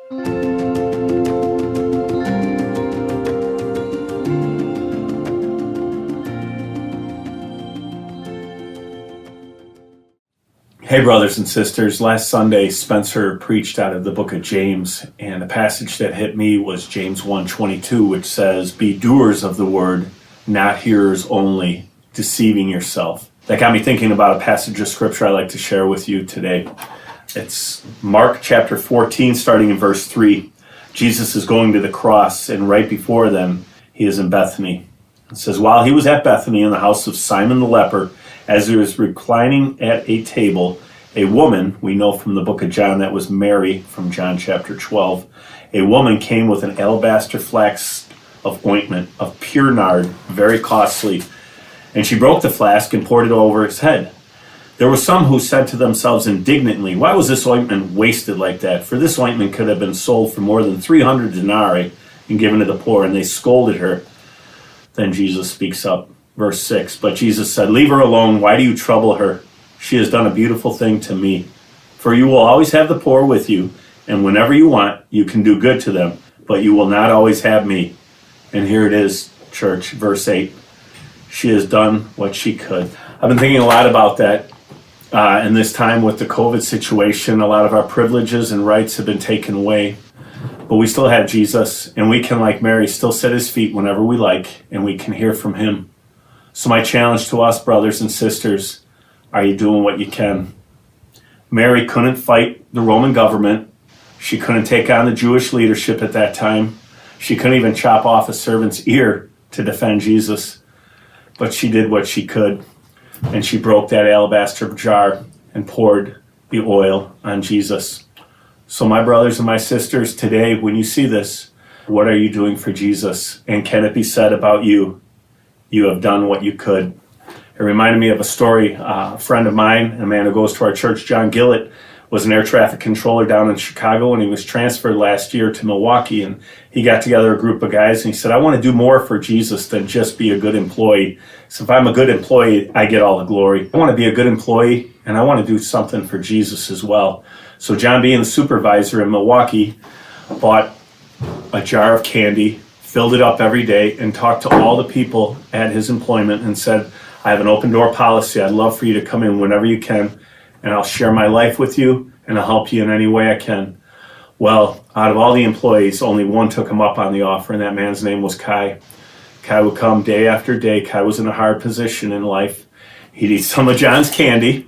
Hey, brothers and sisters. Last Sunday, Spencer preached out of the book of James, and the passage that hit me was James 1:22, which says, "Be doers of the word, not hearers only, deceiving yourself." That got me thinking about a passage of scripture I'd like to share with you today. It's Mark chapter 14, starting in verse 3. Jesus is going to the cross, and right before them, he is in Bethany. It says, "While he was at Bethany in the house of Simon the leper, as he was reclining at a table, a woman," we know from the book of John that was Mary from John chapter 12, "a woman came with an alabaster flask of ointment of pure nard, very costly, and she broke the flask and poured it over his head. There were some who said to themselves indignantly, 'Why was this ointment wasted like that? For this ointment could have been sold for more than 300 denarii and given to the poor.' And they scolded her." Then Jesus speaks up. Verse 6, "But Jesus said, 'Leave her alone. Why do you trouble her? She has done a beautiful thing to me. For you will always have the poor with you, and whenever you want, you can do good to them, but you will not always have me.'" And here it is, church, verse 8. She has done what she could. I've been thinking a lot about that in this time with the COVID situation. A lot of our privileges and rights have been taken away. But we still have Jesus, and we can, like Mary, still sit at his feet whenever we like, and we can hear from him. So my challenge to us, brothers and sisters, are you doing what you can? Mary couldn't fight the Roman government. She couldn't take on the Jewish leadership at that time. She couldn't even chop off a servant's ear to defend Jesus. But she did what she could, and she broke that alabaster jar and poured the oil on Jesus. So my brothers and my sisters, today, when you see this, what are you doing for Jesus? And can it be said about you, you have done what you could? It reminded me of a story. A friend of mine, a man who goes to our church, John Gillett, was an air traffic controller down in Chicago, and he was transferred last year to Milwaukee. And he got together a group of guys, and he said, "I want to do more for Jesus than just be a good employee. So if I'm a good employee, I get all the glory. I want to be a good employee, and I want to do something for Jesus as well." So John, being the supervisor in Milwaukee, bought a jar of candy, filled it up every day, and talked to all the people at his employment and said, "I have an open door policy. I'd love for you to come in whenever you can, and I'll share my life with you, and I'll help you in any way I can." Well, out of all the employees, only one took him up on the offer, and that man's name was Kai. Kai would come day after day. Kai was in a hard position in life. He'd eat some of John's candy,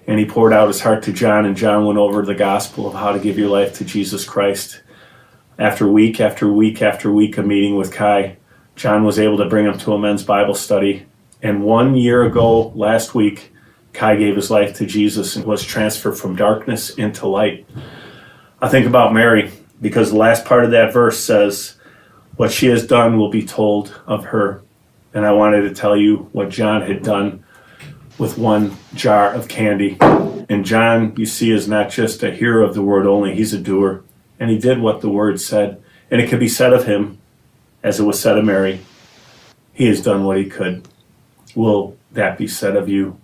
and he poured out his heart to John, and John went over the gospel of how to give your life to Jesus Christ. After week after week after week of meeting with Kai, John was able to bring him to a men's Bible study. And 1 year ago, last week, Kai gave his life to Jesus and was transferred from darkness into light. I think about Mary because the last part of that verse says, "What she has done will be told of her." And I wanted to tell you what John had done with one jar of candy. And John, you see, is not just a hearer of the word only, he's a doer. And he did what the word said. And it could be said of him, as it was said of Mary, he has done what he could. Will that be said of you?